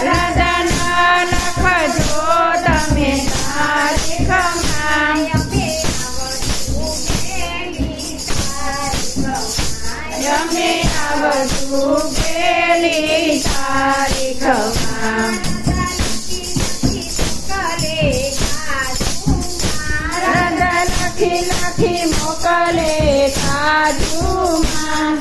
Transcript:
રાધાના લખજો તમે તારીખમાં અમે આવશું પેલી તારીખમાં રાધા લખી લખી મોકલે કાજુમાં